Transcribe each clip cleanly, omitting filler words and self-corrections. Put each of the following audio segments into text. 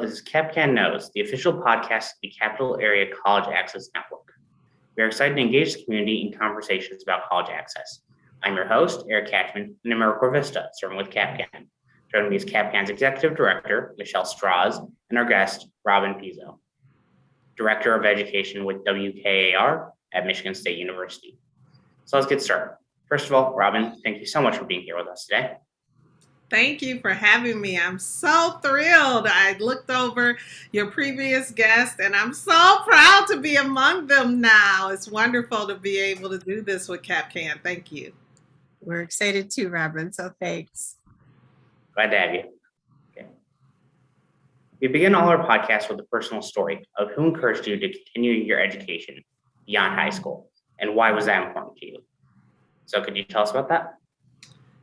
this is CapCAN Knows, the official podcast of the Capital Area College Access Network. We are excited to engage the community in conversations about college access. I'm your host, Eric Catchman, in AmeriCorps Vista, serving with CapCAN. Joining me is CapCAN's Executive Director, Michelle Strauss, and our guest, Robin Pizzo, Director of Education with WKAR at Michigan State University. So let's get started. First of all, Robin, thank you so much for being here with us today. Thank you for having me. I'm so thrilled. I looked over your previous guest and I'm so proud to be among them now. It's wonderful to be able to do this with CapCAN. Thank you. We're excited too, Robin, so thanks. Glad to have you. Okay. We begin all our podcasts with a personal story of who encouraged you to continue your education beyond high school, and why was that important to you? So could you tell us about that?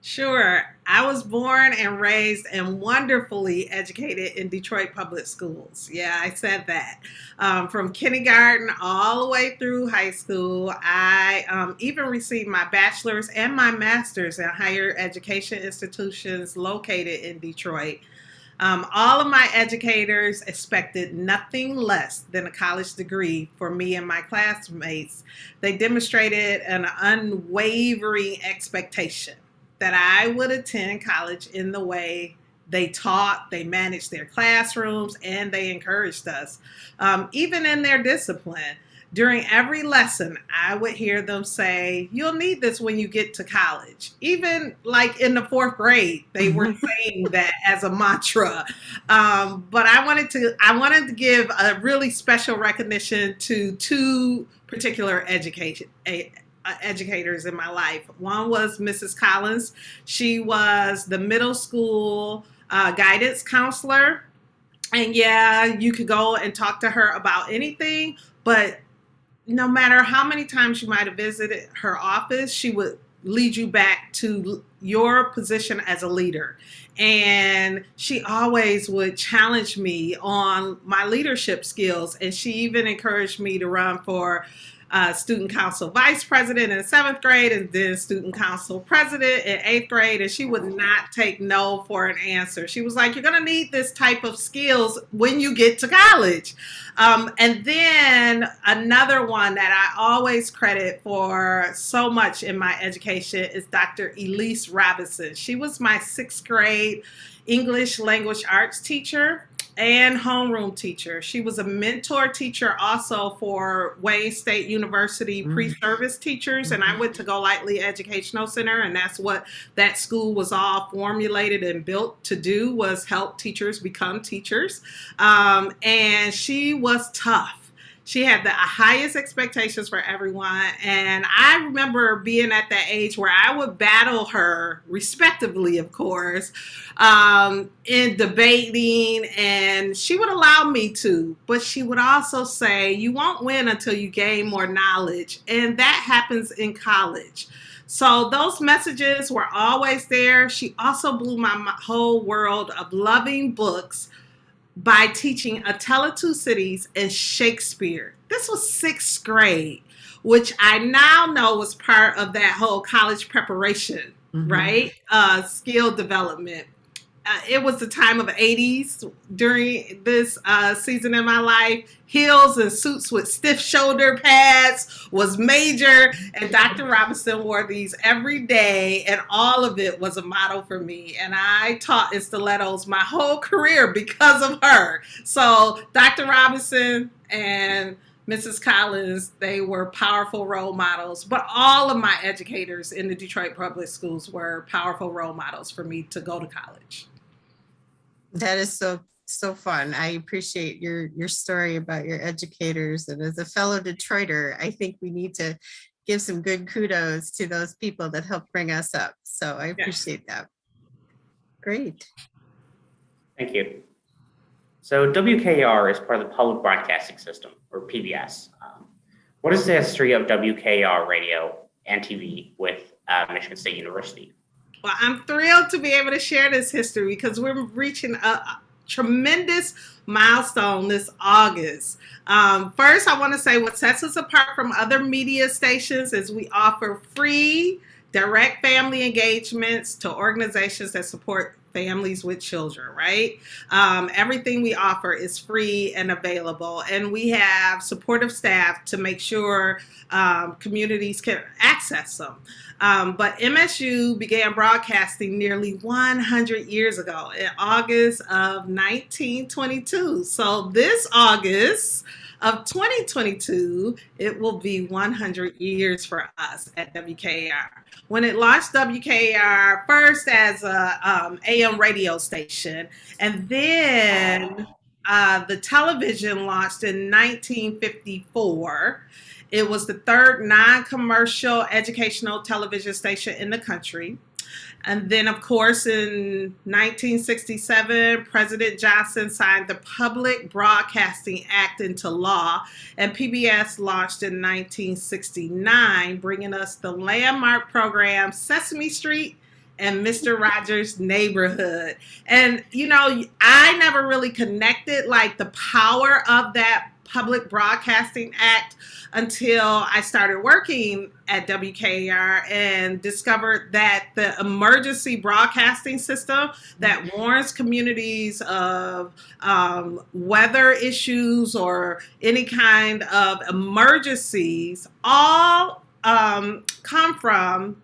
Sure. I was born and raised and wonderfully educated in Detroit public schools. Yeah, I said that. From kindergarten all the way through high school, I even received my bachelor's and my master's in higher education institutions located in Detroit. All of my educators expected nothing less than a college degree for me and my classmates. They demonstrated an unwavering expectation that I would attend college in the way they taught, they managed their classrooms, and they encouraged us. Even in their discipline, during every lesson, I would hear them say, "You'll need this when you get to college." Even like in the fourth grade, they were saying that as a mantra. But I wanted to give a really special recognition to two particular educators in my life. One was Mrs. Collins. She was the middle school guidance counselor. And yeah, you could go and talk to her about anything, but no matter how many times you might have visited her office, she would lead you back to your position as a leader. And she always would challenge me on my leadership skills. And she even encouraged me to run for student council vice president in 7th grade and then student council president in 8th grade. And she would not take no for an answer. She was like, "You're going to need this type of skills when you get to college." And then another one that I always credit for so much in my education is Dr. Elise Robinson. She was my 6th grade English language arts teacher and homeroom teacher. She was a mentor teacher also for Wayne State University pre-service teachers, and I went to Golightly Educational Center, and that's what that school was all formulated and built to do, was help teachers become teachers. And she was tough. She had the highest expectations for everyone. And I remember being at that age where I would battle her, respectively, of course, in debating, and she would allow me to, but she would also say, "You won't win until you gain more knowledge." And that happens in college. So those messages were always there. She also blew my whole world of loving books by teaching A Tale of Two Cities and Shakespeare. This was 6th grade, which I now know was part of that whole college preparation, right? Skill development. It was the time of the 80s during this season in my life. Heels and suits with stiff shoulder pads was major, and Dr. Robinson wore these every day, and all of it was a model for me. And I taught in stilettos my whole career because of her. So Dr. Robinson and Mrs. Collins, they were powerful role models, but all of my educators in the Detroit public schools were powerful role models for me to go to college. That is so fun. I appreciate your story about your educators. And as a fellow Detroiter, I think we need to give some good kudos to those people that helped bring us up. So I appreciate that. Great. Thank you. So WKAR is part of the Public Broadcasting System, or PBS. What is the history of WKAR radio and TV with Michigan State University? Well, I'm thrilled to be able to share this history because we're reaching a tremendous milestone this August. First, I want to say what sets us apart from other media stations is we offer free, direct family engagements to organizations that support families with children, right? Everything we offer is free and available, and we have supportive staff to make sure communities can access them. But MSU began broadcasting nearly 100 years ago in August of 1922. So this August of 2022, it will be 100 years for us at WKAR. When it launched WKAR first as a AM radio station, and then the television launched in 1954. It was the third non-commercial educational television station in the country. And then, of course, in 1967, President Johnson signed the Public Broadcasting Act into law, and PBS launched in 1969, bringing us the landmark program Sesame Street and Mr. Rogers' Neighborhood. And, you know, I never really connected like the power of that Public Broadcasting Act until I started working at WKAR and discovered that the emergency broadcasting system that warns communities of weather issues or any kind of emergencies all come from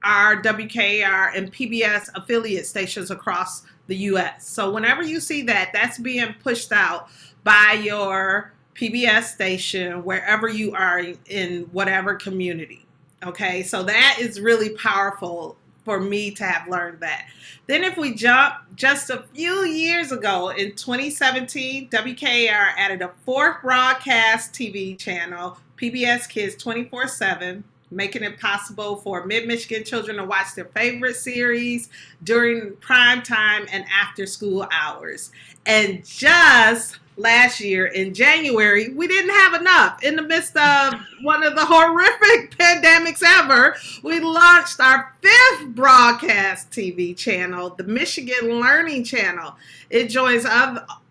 our WKAR and PBS affiliate stations across the U.S. So whenever you see that, that's being pushed out by your PBS station wherever you are in whatever community. Okay, so that is really powerful for me to have learned that. Then if we jump just a few years ago in 2017, WKAR added a fourth broadcast TV channel, PBS Kids 24/7, making it possible for mid-Michigan children to watch their favorite series during prime time and after school hours. And just last year in January, we didn't have enough. In the midst of one of the horrific pandemics ever, we launched our fifth broadcast TV channel, the Michigan Learning Channel. It joins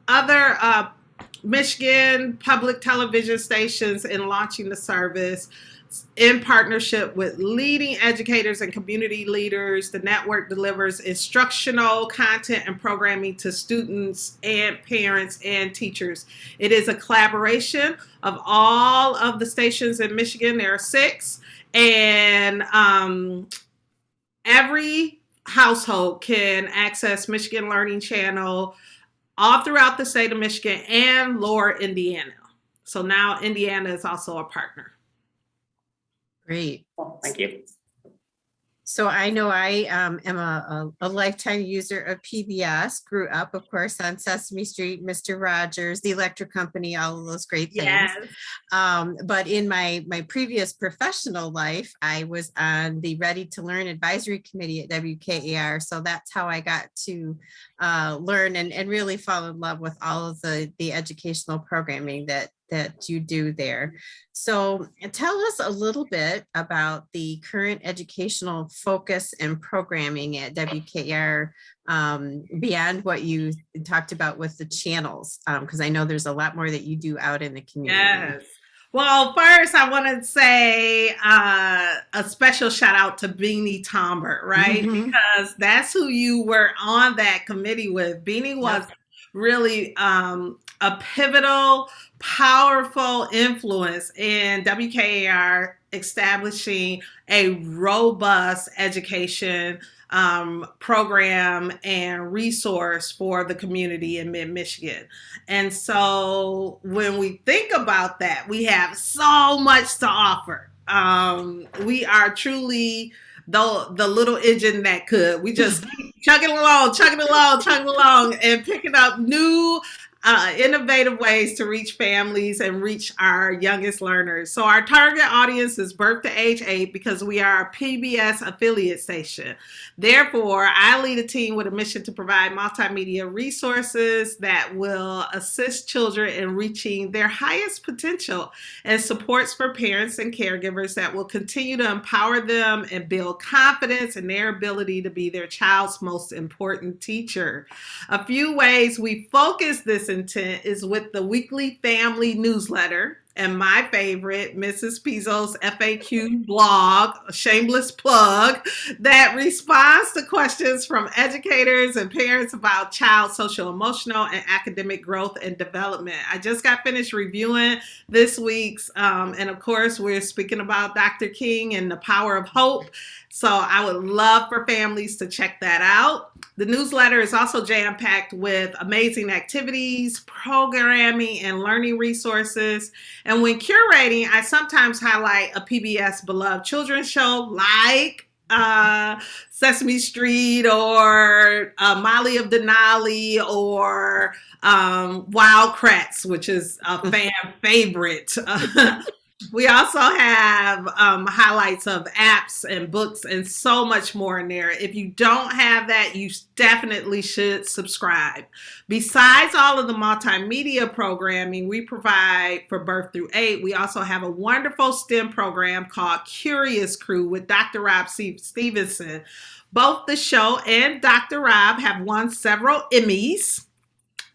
other Michigan public television stations in launching the service. In partnership with leading educators and community leaders, the network delivers instructional content and programming to students and parents and teachers. It is a collaboration of all of the stations in Michigan. There are 6, and every household can access Michigan Learning Channel all throughout the state of Michigan and Lower Indiana. So now Indiana is also a partner. Great. Well, thank you. So I know I am a lifetime user of PBS, grew up, of course, on Sesame Street, Mr. Rogers, the electric company, all of those great things. Yes. But in my previous professional life, I was on the Ready to Learn Advisory Committee at WKAR. So that's how I got to learn and really fall in love with all of the educational programming that you do there. So tell us a little bit about the current educational focus and programming at WKAR beyond what you talked about with the channels, because I know there's a lot more that you do out in the community. Yes. Well, first I want to say a special shout out to Beanie Tombert, right? Mm-hmm. Because that's who you were on that committee with. Beanie was really a pivotal, powerful influence in WKAR establishing a robust education program and resource for the community in mid-Michigan. And so when we think about that, we have so much to offer. We are truly the little engine that could. We just keep chugging along, and picking up new innovative ways to reach families and reach our youngest learners. So our target audience is birth to age 8 because we are a PBS affiliate station. Therefore, I lead a team with a mission to provide multimedia resources that will assist children in reaching their highest potential and supports for parents and caregivers that will continue to empower them and build confidence in their ability to be their child's most important teacher. A few ways we focus this intent is with the weekly family newsletter, and my favorite, Mrs. Pizzo's FAQ blog, a shameless plug, that responds to questions from educators and parents about child social, emotional, and academic growth and development. I just got finished reviewing this week's, and of course, we're speaking about Dr. King and the power of hope. So I would love for families to check that out. The newsletter is also jam-packed with amazing activities, programming, and learning resources. And when curating, I sometimes highlight a PBS beloved children's show like Sesame Street or Molly of Denali or Wild Kratts, which is a fan favorite. We also have highlights of apps and books and so much more in there. If you don't have that, you definitely should subscribe. Besides all of the multimedia programming we provide for birth through 8, we also have a wonderful STEM program called Curious Crew with Dr. Rob Stevenson. Both the show and Dr. Rob have won several Emmys.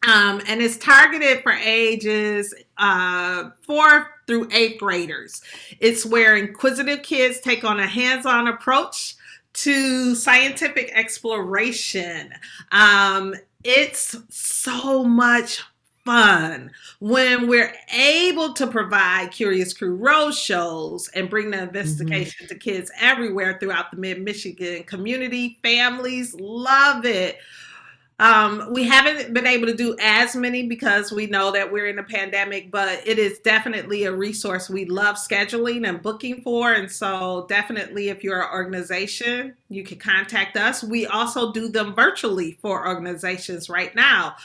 And it's targeted for ages 4th through 8th graders. It's where inquisitive kids take on a hands-on approach to scientific exploration. It's so much fun when we're able to provide Curious Crew road shows and bring the investigation to kids everywhere throughout the Mid-Michigan community. Families love it. We haven't been able to do as many because we know that we're in a pandemic, but it is definitely a resource we love scheduling and booking for. And so definitely if you're an organization, you can contact us. We also do them virtually for organizations right now,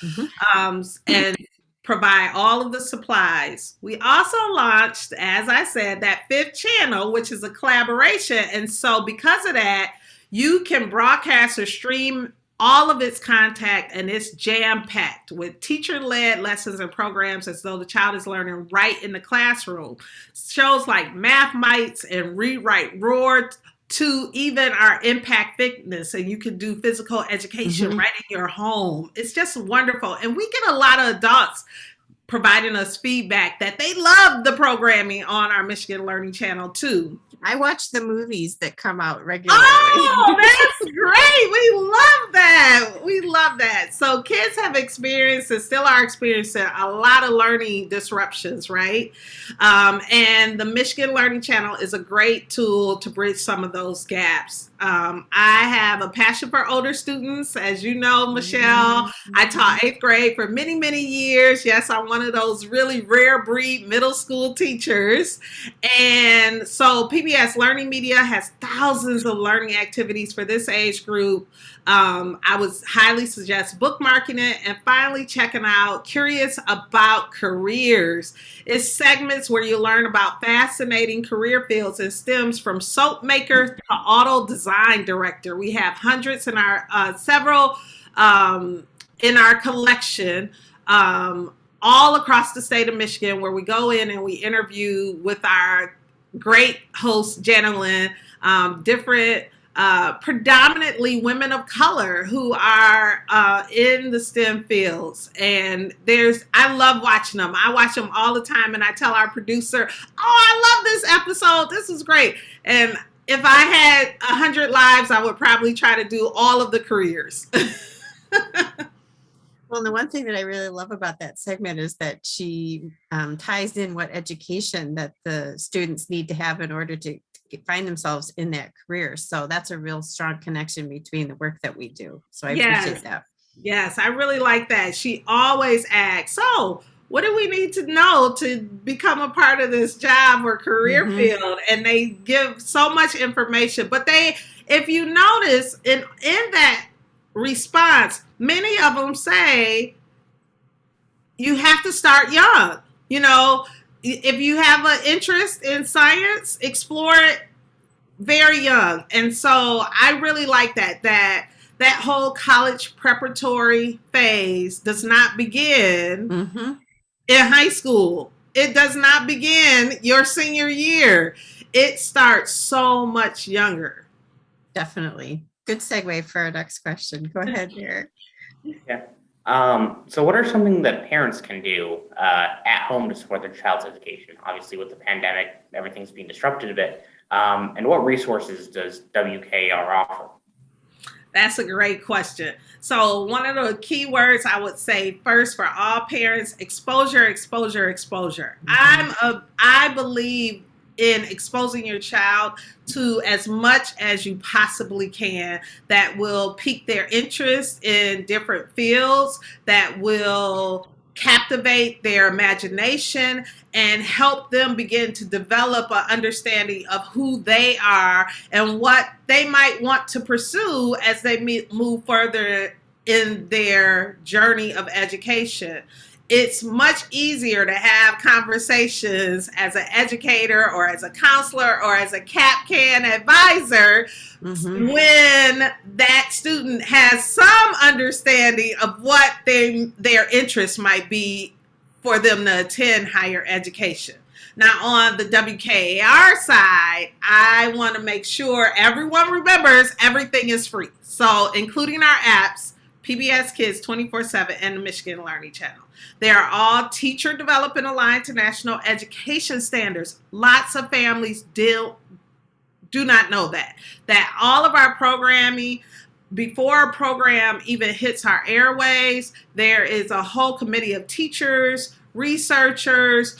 and provide all of the supplies. We also launched, as I said, that 5th channel, which is a collaboration. And so because of that, you can broadcast or stream all of its content, and it's jam-packed with teacher-led lessons and programs as though the child is learning right in the classroom. Shows like Math Mites and Read Write Roar, to even our Impact Fitness, and you can do physical education right in your home. It's just wonderful. And we get a lot of adults providing us feedback that they love the programming on our Michigan Learning Channel too. I watch the movies that come out regularly. Oh, that's great. We love that. We love that. So kids have experienced and still are experiencing a lot of learning disruptions, right? And the Michigan Learning Channel is a great tool to bridge some of those gaps. I have a passion for older students. As you know, Michelle, I taught 8th grade for many, many years. Yes, I'm one of those really rare breed middle school teachers. And so PBS Learning Media has thousands of learning activities for this age group. I would highly suggest bookmarking it and finally checking out Curious About Careers. It's segments where you learn about fascinating career fields and STEMs from soap maker to auto design director. We have hundreds in our several in our collection all across the state of Michigan, where we go in and we interview with our great host, Janelyn, different predominantly women of color who are in the STEM fields. And I love watching them. I watch them all the time, and I tell our producer, oh, I love this episode. This is great. And if I had 100 lives, I would probably try to do all of the careers. Well, the one thing that I really love about that segment is that she ties in what education that the students need to have in order to find themselves in that career. So that's a real strong connection between the work that we do. So I appreciate that. Yes, I really like that. She always asks, so what do we need to know to become a part of this job or career field? And they give so much information. But if you notice in that response, many of them say you have to start young. You know, if you have an interest in science, explore it very young. And so I really like that whole college preparatory phase does not begin in high school. It does not begin your senior year. It starts so much younger. Definitely. Good segue for our next question. Go ahead, Eric. Yeah. So what are something that parents can do at home to support their child's education? Obviously, with the pandemic, everything's being disrupted a bit. And what resources does WKAR offer? That's a great question. So one of the key words I would say first for all parents, exposure, exposure, exposure. I believe in exposing your child to as much as you possibly can that will pique their interest in different fields, that will captivate their imagination and help them begin to develop an understanding of who they are and what they might want to pursue as they move further in their journey of education. It's much easier to have conversations as an educator or as a counselor or as a CapCAN advisor when that student has some understanding of what their interests might be for them to attend higher education. Now, on the WKAR side, I want to make sure everyone remembers everything is free. So, including our apps, PBS Kids 24/7, and the Michigan Learning Channel. They are all teacher developed and aligned to national education standards. Lots of families do not know that all of our programming, before a program even hits our airways, there is a whole committee of teachers, researchers,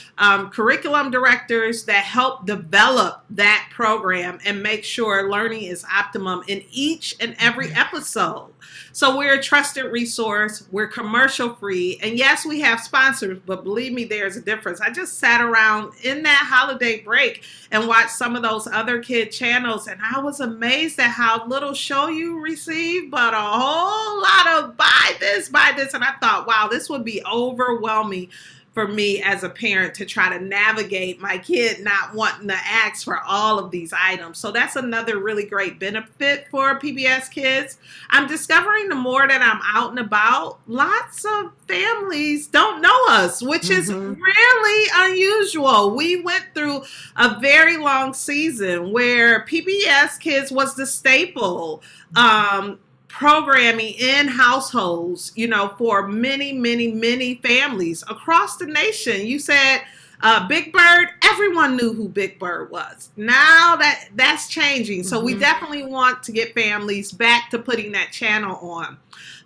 curriculum directors that help develop that program and make sure learning is optimum in each and every episode. So we're a trusted resource. We're commercial free. And yes, we have sponsors, but believe me, there's a difference. I just sat around in that holiday break and watched some of those other kid channels, and I was amazed at how little show you receive, but a whole lot of buy this. And I thought, wow, this would be overwhelming for me as a parent to try to navigate my kid not wanting to ask for all of these items. So that's another really great benefit for PBS Kids. I'm discovering the more that I'm out and about, lots of families don't know us, which is really unusual. We went through a very long season where PBS Kids was the staple programming in households, for many families across the nation. You said Big Bird, everyone knew who Big Bird was. Now that's changing. So we definitely want to get families back to putting that channel on.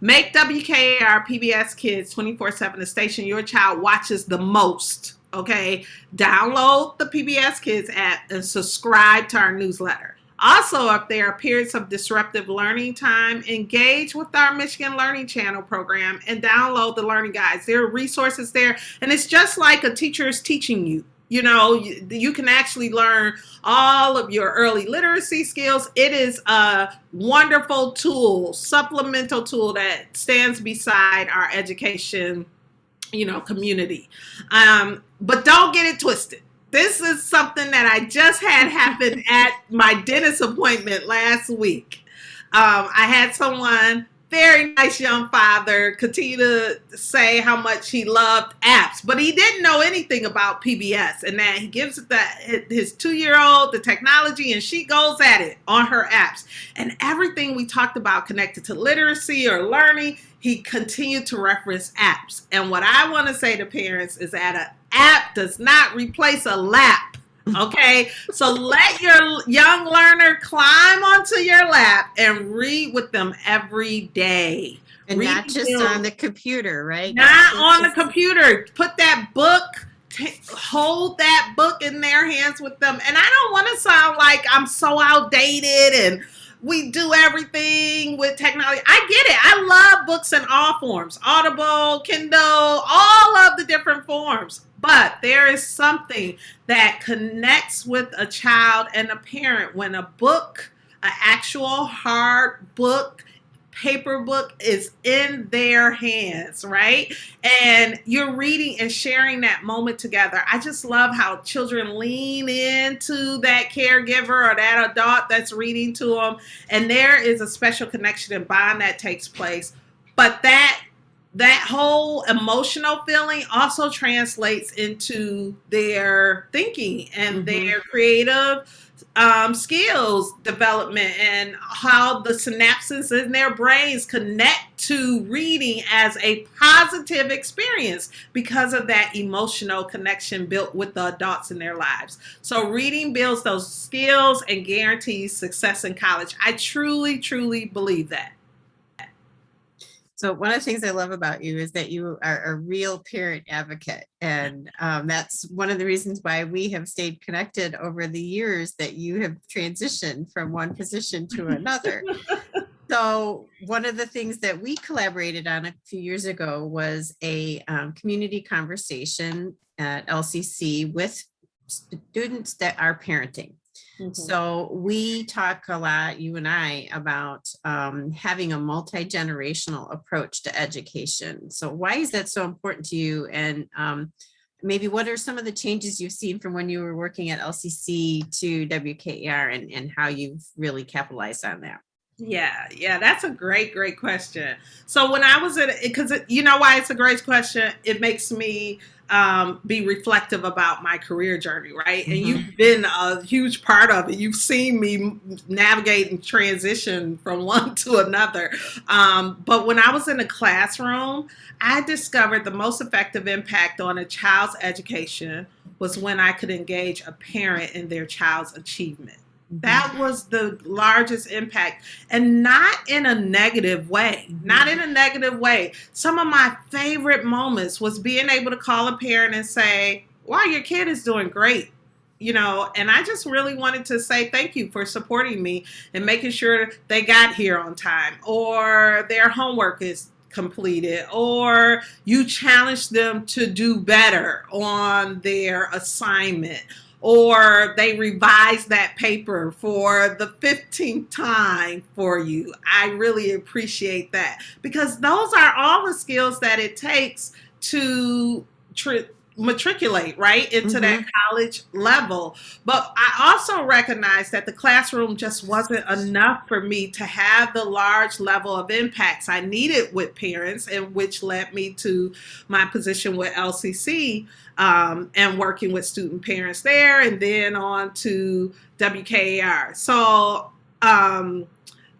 Make WKAR PBS Kids 24/7 the station your child watches the most. Okay, download the PBS Kids app and subscribe to our newsletter. Also, if there are periods of disruptive learning time, engage with our Michigan Learning Channel program and download the learning guides. There are resources there, and it's just like a teacher is teaching you. You can actually learn all of your early literacy skills. It is a wonderful tool, supplemental tool that stands beside our education, community. But don't get it twisted. This is something that I just had happen at my dentist appointment last week. I had someone, very nice young father, continue to say how much he loved apps, but he didn't know anything about PBS, and that he gives his 2-year-old the technology, and she goes at it on her apps. And everything we talked about connected to literacy or learning, he continued to reference apps. And what I want to say to parents is that an app does not replace a lap. Okay, so let your young learner climb onto your lap and read with them every day. And not just on the computer, right? Not on the computer. Put that book, hold that book in their hands with them. And I don't want to sound like I'm so outdated and we do everything with technology. I get it. I love books in all forms. Audible, Kindle, all of the different forms. But there is something that connects with a child and a parent when a book, an actual hard book, paper book is in their hands, right? And you're reading and sharing that moment together. I just love how children lean into that caregiver or that adult that's reading to them. And there is a special connection and bond that takes place. But that that whole emotional feeling also translates into their thinking and their creative skills development, and how the synapses in their brains connect to reading as a positive experience because of that emotional connection built with the adults in their lives. So reading builds those skills and guarantees success in college. I truly, truly believe that. So one of the things I love about you is that you are a real parent advocate. And that's one of the reasons why we have stayed connected over the years, that you have transitioned from one position to another. So one of the things that we collaborated on a few years ago was a community conversation at LCC with students that are parenting. So we talk a lot, you and I, about having a multi-generational approach to education. So why is that so important to you? And maybe what are some of the changes you've seen from when you were working at LCC to WKAR, and how you've really capitalized on that? Yeah, that's a great question. So when I was because you know why it's a great question? It makes me be reflective about my career journey, right? And you've been a huge part of it. You've seen me navigate and transition from one to another. But when I was in the classroom, I discovered the most effective impact on a child's education was when I could engage a parent in their child's achievement. That was the largest impact, and not in a negative way. Not in a negative way. Some of my favorite moments was being able to call a parent and say, wow, your kid is doing great. And I just really wanted to say thank you for supporting me and making sure they got here on time, or their homework is completed, or you challenged them to do better on their assignment, or they revised that paper for the 15th time for you. I really appreciate that, because those are all the skills that it takes to matriculate right into that college level. But I also recognize that the classroom just wasn't enough for me to have the large level of impacts I needed with parents, and which led me to my position with LCC, and working with student parents there, and then on to WKAR. So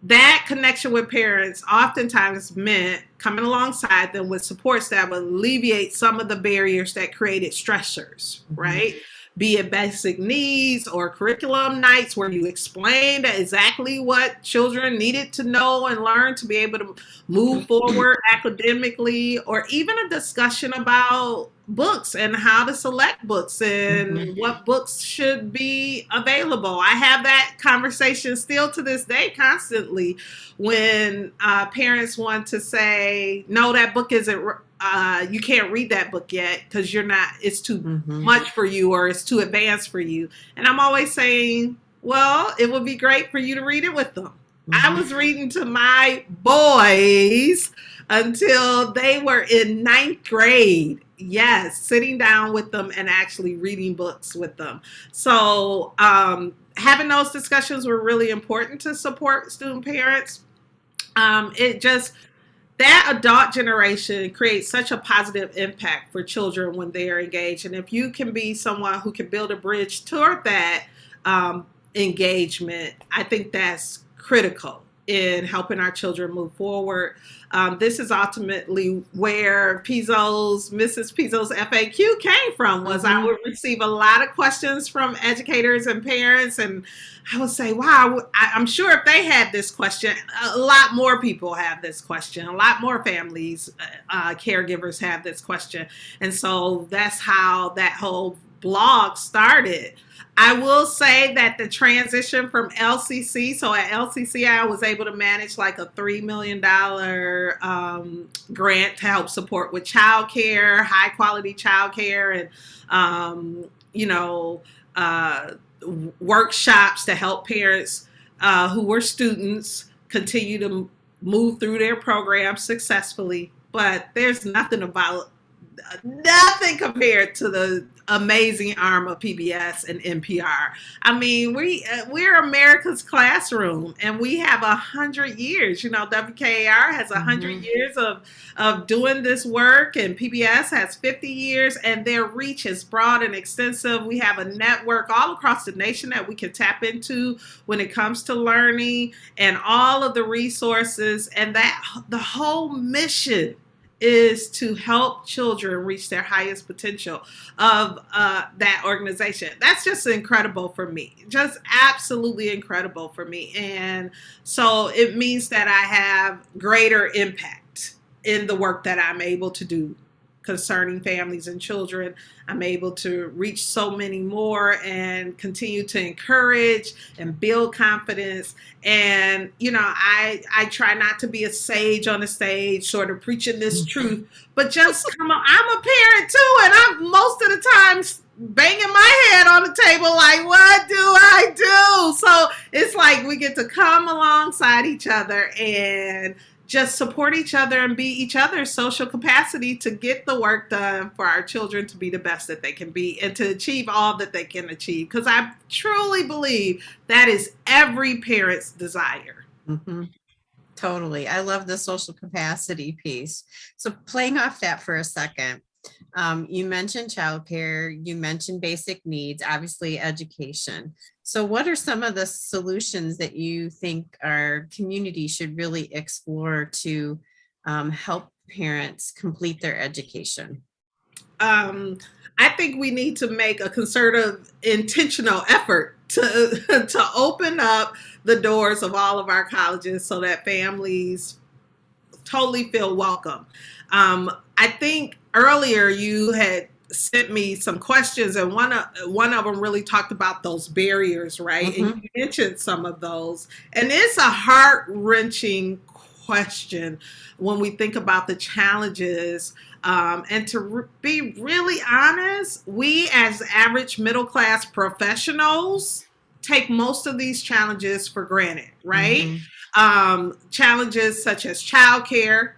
that connection with parents oftentimes meant coming alongside them with supports that would alleviate some of the barriers that created stressors, right? Be it basic needs or curriculum nights where you explained exactly what children needed to know and learn to be able to move forward academically, or even a discussion about books and how to select books and what books should be available. I have that conversation still to this day constantly when parents want to say, no, that book isn't, you can't read that book yet because it's too much for you, or it's too advanced for you. And I'm always saying, well, it would be great for you to read it with them. I was reading to my boys until they were in 9th grade. Yes, sitting down with them and actually reading books with them. So having those discussions were really important to support student parents. That adult generation creates such a positive impact for children when they are engaged. And if you can be someone who can build a bridge toward that engagement, I think that's critical in helping our children move forward. This is ultimately where Mrs. Pizzo's FAQ came from, was I would receive a lot of questions from educators and parents, and I would say, wow, I'm sure if they had this question, a lot more people have this question, a lot more families, caregivers have this question. And so that's how that whole blog started. I will say that the transition from LCC, so at LCC, I was able to manage like a $3 million grant to help support with childcare, high quality childcare, and, workshops to help parents who were students continue to move through their programs successfully. But there's nothing about nothing compared to the amazing arm of PBS and NPR. I mean, we're America's classroom, and we have 100 years. You know, WKAR has 100 years of doing this work, and PBS has 50 years, and their reach is broad and extensive. We have a network all across the nation that we can tap into when it comes to learning and all of the resources, and that the whole mission is to help children reach their highest potential of that organization. That's just incredible for me, just absolutely incredible for me. And so it means that I have greater impact in the work that I'm able to do concerning families and children. I'm able to reach so many more and continue to encourage and build confidence. And, you know, I try not to be a sage on the stage, sort of preaching this truth, but just come on. I'm a parent too, and I'm most of the time banging my head on the table like, what do I do? So it's like we get to come alongside each other and just support each other and be each other's social capacity to get the work done for our children to be the best that they can be and to achieve all that they can achieve. Because I truly believe that is every parent's desire. Mm-hmm. Totally. I love the social capacity piece. So playing off that for a second, you mentioned childcare, you mentioned basic needs, obviously education. So what are some of the solutions that you think our community should really explore to help parents complete their education? I think we need to make a concerted, intentional effort to open up the doors of all of our colleges so that families totally feel welcome. I think earlier you had sent me some questions, and one of them really talked about those barriers, right? Mm-hmm. And you mentioned some of those, and it's a heart-wrenching question when we think about the challenges. And to be really honest, we as average middle-class professionals take most of these challenges for granted, right? Mm-hmm. Challenges such as childcare,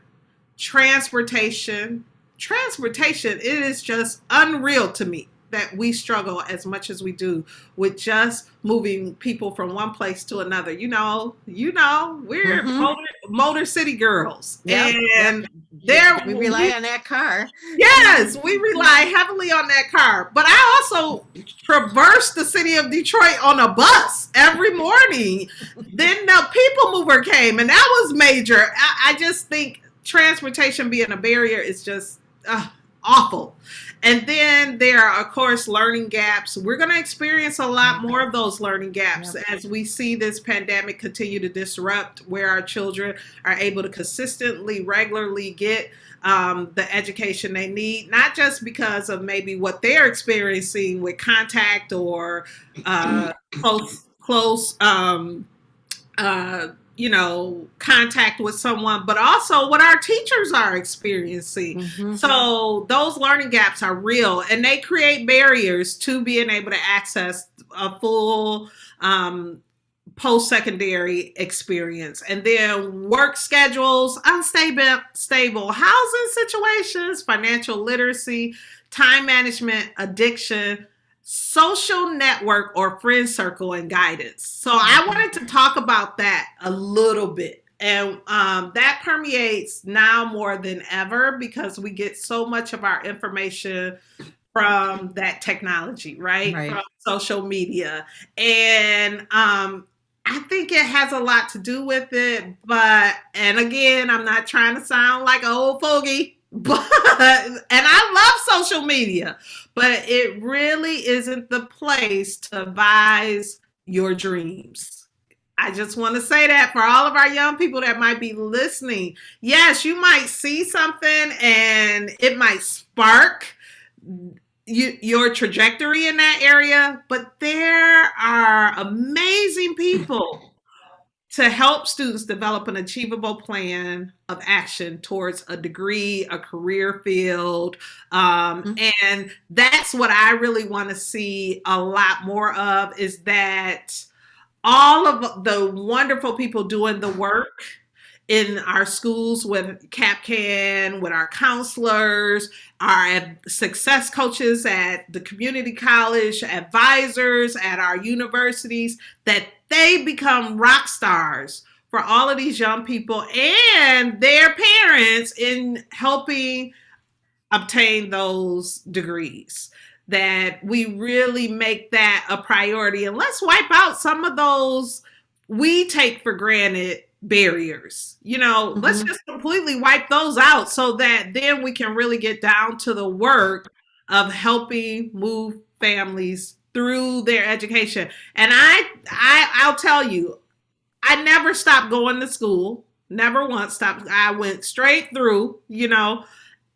transportation, it is just unreal to me that we struggle as much as we do with just moving people from one place to another. You know, we're motor city girls. Yep, and we rely on that car. Yes, we rely heavily on that car. But I also traverse the city of Detroit on a bus every morning. Then the people mover came, and that was major. I just think transportation being a barrier is just awful. And then there are, of course, learning gaps. We're going to experience a lot more of those learning gaps as we see this pandemic continue to disrupt where our children are able to consistently, regularly get the education they need, not just because of maybe what they're experiencing with contact or close contact with someone, but also what our teachers are experiencing. Mm-hmm. So those learning gaps are real, and they create barriers to being able to access a full post-secondary experience. And then work schedules, unstable housing situations, financial literacy, time management, addiction, social network or friend circle, and guidance. So I wanted to talk about that a little bit. And that permeates now more than ever because we get so much of our information from that technology, right? From social media. And I think it has a lot to do with it. And again, I'm not trying to sound like an old fogey, and I love social media, but it really isn't the place to advise your dreams. I just want to say that for all of our young people that might be listening. Yes, you might see something and it might spark your trajectory in that area, but there are amazing people to help students develop an achievable plan of action towards a degree, a career field. And that's what I really want to see a lot more of, is that all of the wonderful people doing the work in our schools with CapCAN, with our counselors, our success coaches at the community college, advisors at our universities, that they become rock stars for all of these young people and their parents in helping obtain those degrees. That we really make that a priority, and let's wipe out some of those we take for granted barriers. Let's just completely wipe those out so that then we can really get down to the work of helping move families through their education. And I'll tell you, I never stopped going to school. Never once stopped. I went straight through,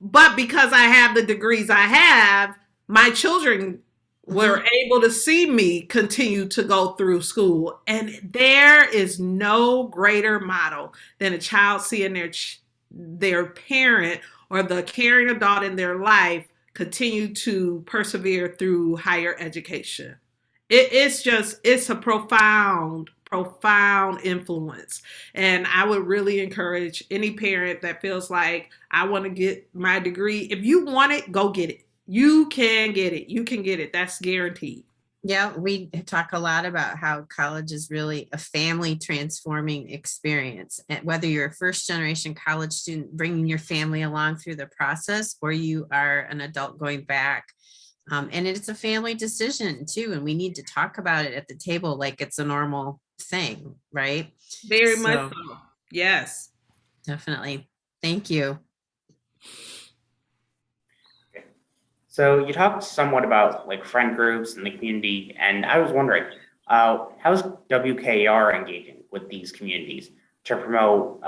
but because I have the degrees I have, my children were able to see me continue to go through school. And there is no greater model than a child seeing their parent or the caring adult in their life continue to persevere through higher education. It's a profound influence. And I would really encourage any parent that feels like, I want to get my degree. If you want it, go get it. You can get it. You can get it. That's guaranteed. Yeah, we talk a lot about how college is really a family transforming experience. And whether you're a first generation college student bringing your family along through the process, or you are an adult going back. And it's a family decision too. And we need to talk about it at the table like it's a normal thing, right? Very much so. Yes. Definitely. Thank you. So you talked somewhat about like friend groups and the community, and I was wondering, how's WKAR engaging with these communities to promote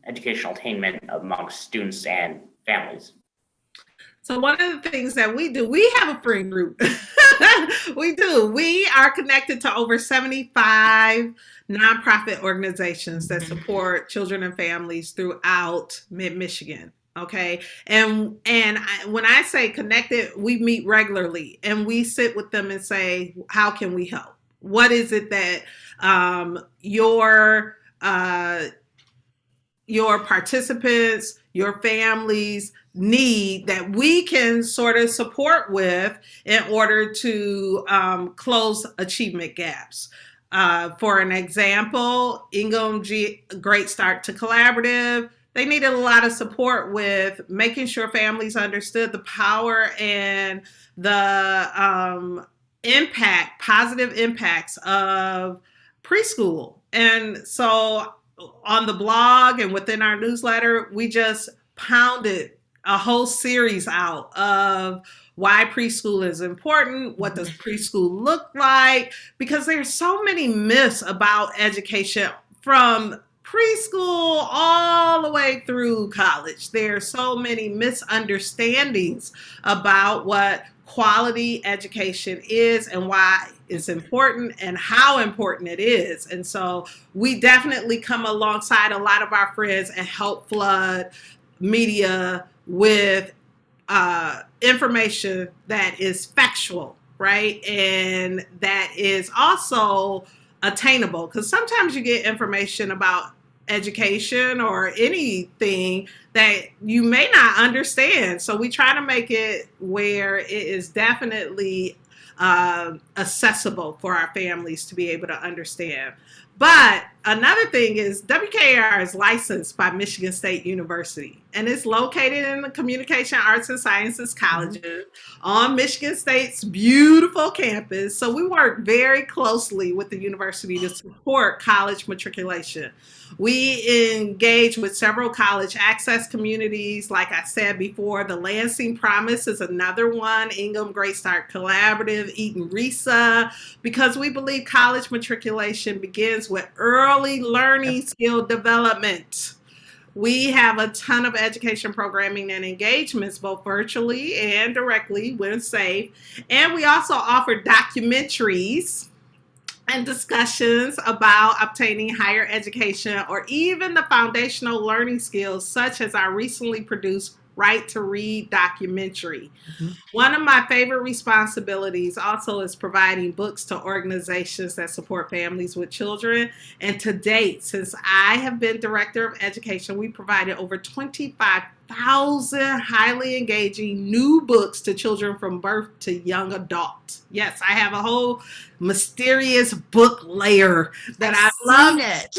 educational attainment amongst students and families? So one of the things that we do, we have a friend group. We do. We are connected to over 75 nonprofit organizations that support children and families throughout Mid-Michigan. Okay. And when I say connected, we meet regularly and we sit with them and say, how can we help? What is it that your participants, your families need that we can sort of support with in order to close achievement gaps? For an example, Ingham Great Start to Collaborative, they needed a lot of support with making sure families understood the power and the positive impacts of preschool. And so on the blog and within our newsletter, we just pounded a whole series out of why preschool is important, what does preschool look like, because there's so many myths about education from preschool all the way through college. There are so many misunderstandings about what quality education is and why it's important and how important it is. And so we definitely come alongside a lot of our friends and help flood media with information that is factual, right? And that is also attainable, because sometimes you get information about education or anything that you may not understand. So we try to make it where it is definitely accessible for our families to be able to understand. But another thing is WKAR is licensed by Michigan State University, and it's located in the Communication Arts and Sciences colleges on Michigan State's beautiful campus. So we work very closely with the university to support college matriculation. We engage with several college access communities. Like I said before, the Lansing Promise is another one, Ingham Great Start Collaborative, Eaton Risa, because we believe college matriculation begins with early learning skill development. We have a ton of education programming and engagements, both virtually and directly when safe. And we also offer documentaries and discussions about obtaining higher education or even the foundational learning skills, such as our recently produced Right to Read documentary. Mhm. One of my favorite responsibilities also is providing books to organizations that support families with children. And to date, since I have been director of education, we provided over 25,000 highly engaging new books to children from birth to young adult. Yes, I have a whole mysterious book layer that I love. Seen it.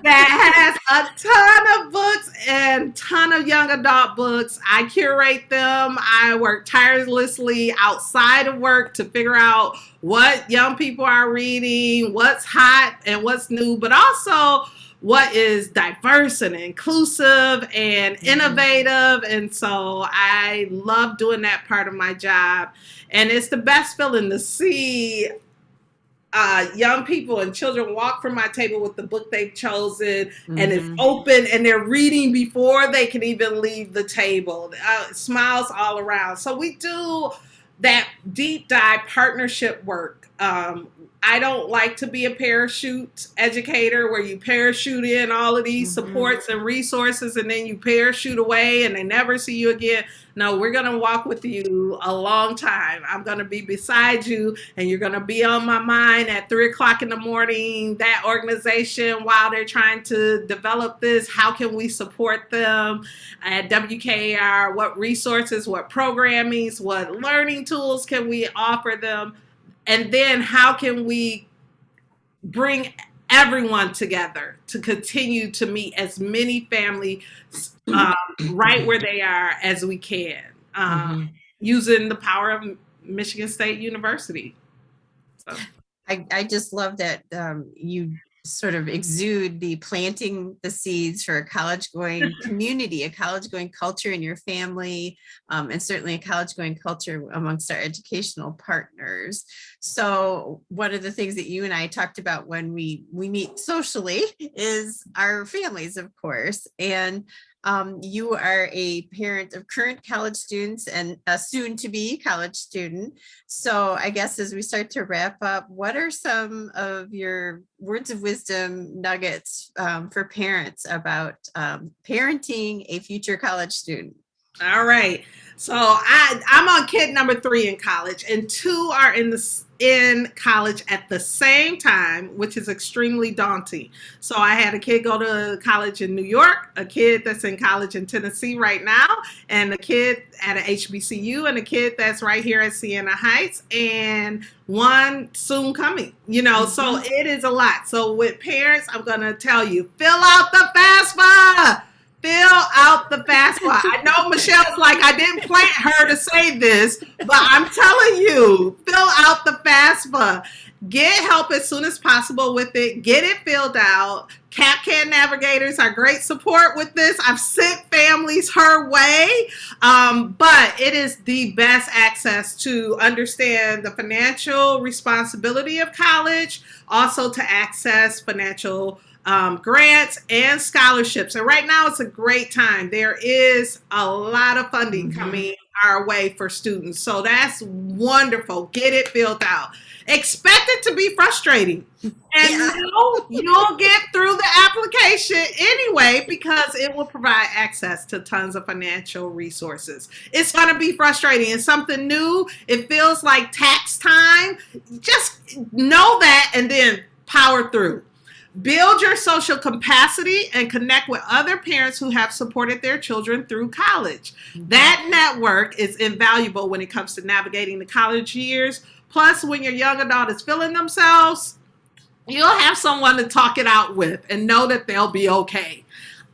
That has a ton of books and ton of young adult books. I curate them. I work tirelessly outside of work to figure out what young people are reading, what's hot and what's new, but also what is diverse and inclusive and innovative. And so I love doing that part of my job. And it's the best feeling to see young people and children walk from my table with the book they've chosen, and it's open and they're reading before they can even leave the table. Smiles all around. So we do that deep dive partnership work. I don't like to be a parachute educator where you parachute in all of these supports and resources and then you parachute away and they never see you again. No, we're going to walk with you a long time. I'm going to be beside you and you're going to be on my mind at 3:00 in the morning, that organization, while they're trying to develop this. How can we support them at WKAR? What resources, what programmings, what learning tools can we offer them? And then how can we bring everyone together to continue to meet as many families right where they are as we can, using the power of Michigan State University. So. I just love that you sort of exude the planting the seeds for a college-going community, a college-going culture in your family, and certainly a college-going culture amongst our educational partners. So one of the things that you and I talked about when we meet socially is our families, of course. And you are a parent of current college students and a soon-to-be college student. So I guess as we start to wrap up, what are some of your words of wisdom nuggets for parents about parenting a future college student? All right. So I'm on kid number 3 in college, and 2 are in college at the same time, which is extremely daunting. So I had a kid go to college in New York, a kid that's in college in Tennessee right now, and a kid at a HBCU, and a kid that's right here at Siena Heights, and one soon coming, so it is a lot. So with parents, I'm going to tell you, fill out the FAFSA. Fill out the FAFSA. I know Michelle's like, I didn't plant her to say this, but I'm telling you, fill out the FAFSA. Get help as soon as possible with it. Get it filled out. CapCAN navigators are great support with this. I've sent families her way, but it is the best access to understand the financial responsibility of college, also to access financial grants and scholarships. And right now it's a great time. There is a lot of funding coming our way for students. So that's wonderful. Get it filled out. Expect it to be frustrating. And you'll get through the application anyway, because it will provide access to tons of financial resources. It's going to be frustrating. It's something new. It feels like tax time. Just know that and then power through. Build your social capacity and connect with other parents who have supported their children through college. That network is invaluable when it comes to navigating the college years. Plus, when your young adult is feeling themselves, you'll have someone to talk it out with and know that they'll be okay.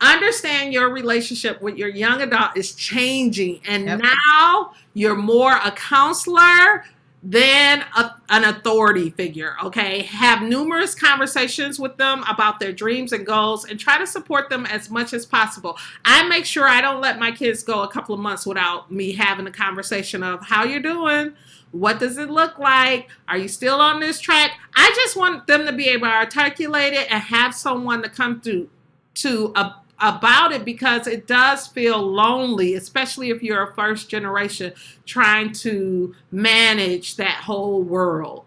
Understand your relationship with your young adult is changing, and now you're more a counselor than an authority figure, okay? Have numerous conversations with them about their dreams and goals and try to support them as much as possible. I make sure I don't let my kids go a couple of months without me having a conversation of how you're doing, what does it look like, are you still on this track? I just want them to be able to articulate it and have someone to come through to about it, because it does feel lonely, especially if you're a first generation trying to manage that whole world.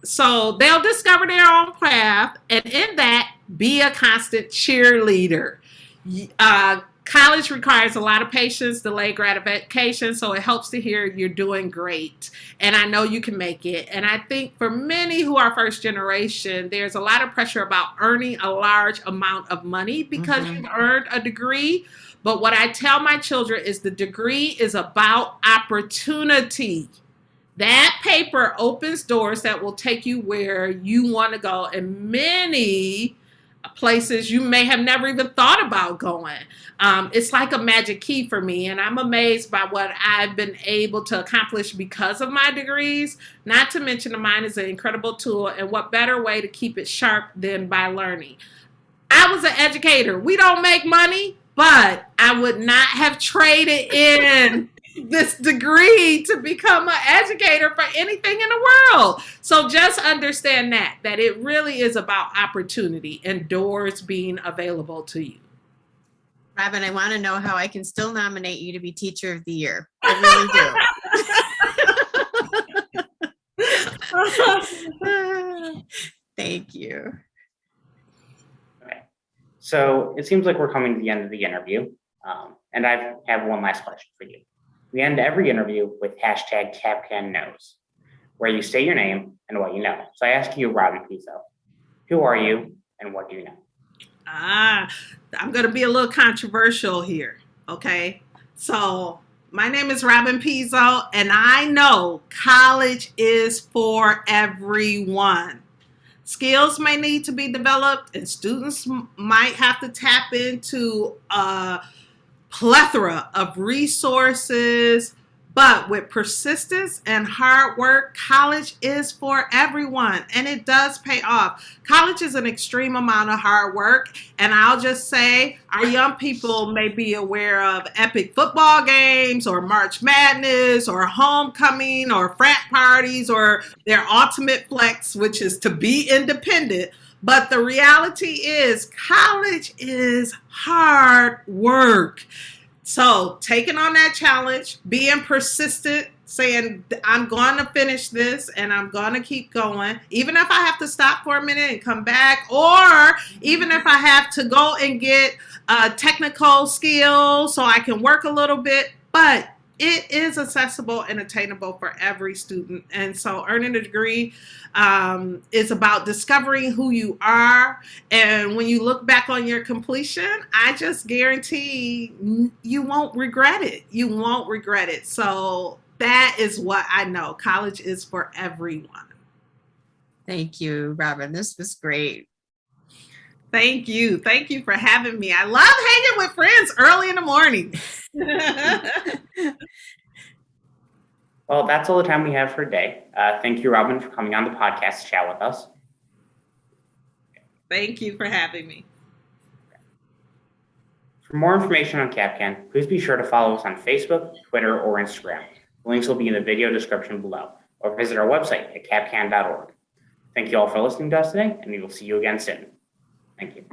So they'll discover their own path, and in that, be a constant cheerleader. College requires a lot of patience, delayed gratification, so it helps to hear you're doing great. And I know you can make it. And I think for many who are first generation, there's a lot of pressure about earning a large amount of money because you've earned a degree. But what I tell my children is the degree is about opportunity. That paper opens doors that will take you where you want to go, and many places you may have never even thought about going. It's like a magic key for me, and I'm amazed by what I've been able to accomplish because of my degrees. Not to mention, the mind is an incredible tool, and what better way to keep it sharp than by learning? I was an educator. We don't make money, but I would not have traded in this degree to become an educator for anything in the world. So just understand that it really is about opportunity and doors being available to you. Robin, I want to know how I can still nominate you to be Teacher of the Year. I really do. Thank you. Okay. So it seems like we're coming to the end of the interview. And I have one last question for you. We end every interview with hashtag CapCAN knows, where you state your name and what you know. So I ask you, Robin Pizzo, who are you and what do you know? I'm going to be a little controversial here, okay? So my name is Robin Pizzo, and I know college is for everyone. Skills may need to be developed, and students might have to tap into a plethora of resources, but with persistence and hard work, college is for everyone, and it does pay off. College is an extreme amount of hard work, and I'll just say our young people may be aware of epic football games or March Madness or homecoming or frat parties or their ultimate flex, which is to be independent. But the reality is college is hard work. So taking on that challenge, being persistent, saying I'm going to finish this and I'm going to keep going, even if I have to stop for a minute and come back, or even if I have to go and get technical skills so I can work a little bit, but it is accessible and attainable for every student. And so earning a degree is about discovering who you are. And when you look back on your completion, I just guarantee you won't regret it. You won't regret it. So that is what I know. College is for everyone. Thank you, Robin. This was great. Thank you. Thank you for having me. I love hanging with friends early in the morning. Well, that's all the time we have for today. Thank you, Robin, for coming on the podcast to chat with us. Thank you for having me. For more information on CapCAN, please be sure to follow us on Facebook, Twitter, or Instagram. The links will be in the video description below, or visit our website at capcan.org. Thank you all for listening to us today, and we will see you again soon. Thank you.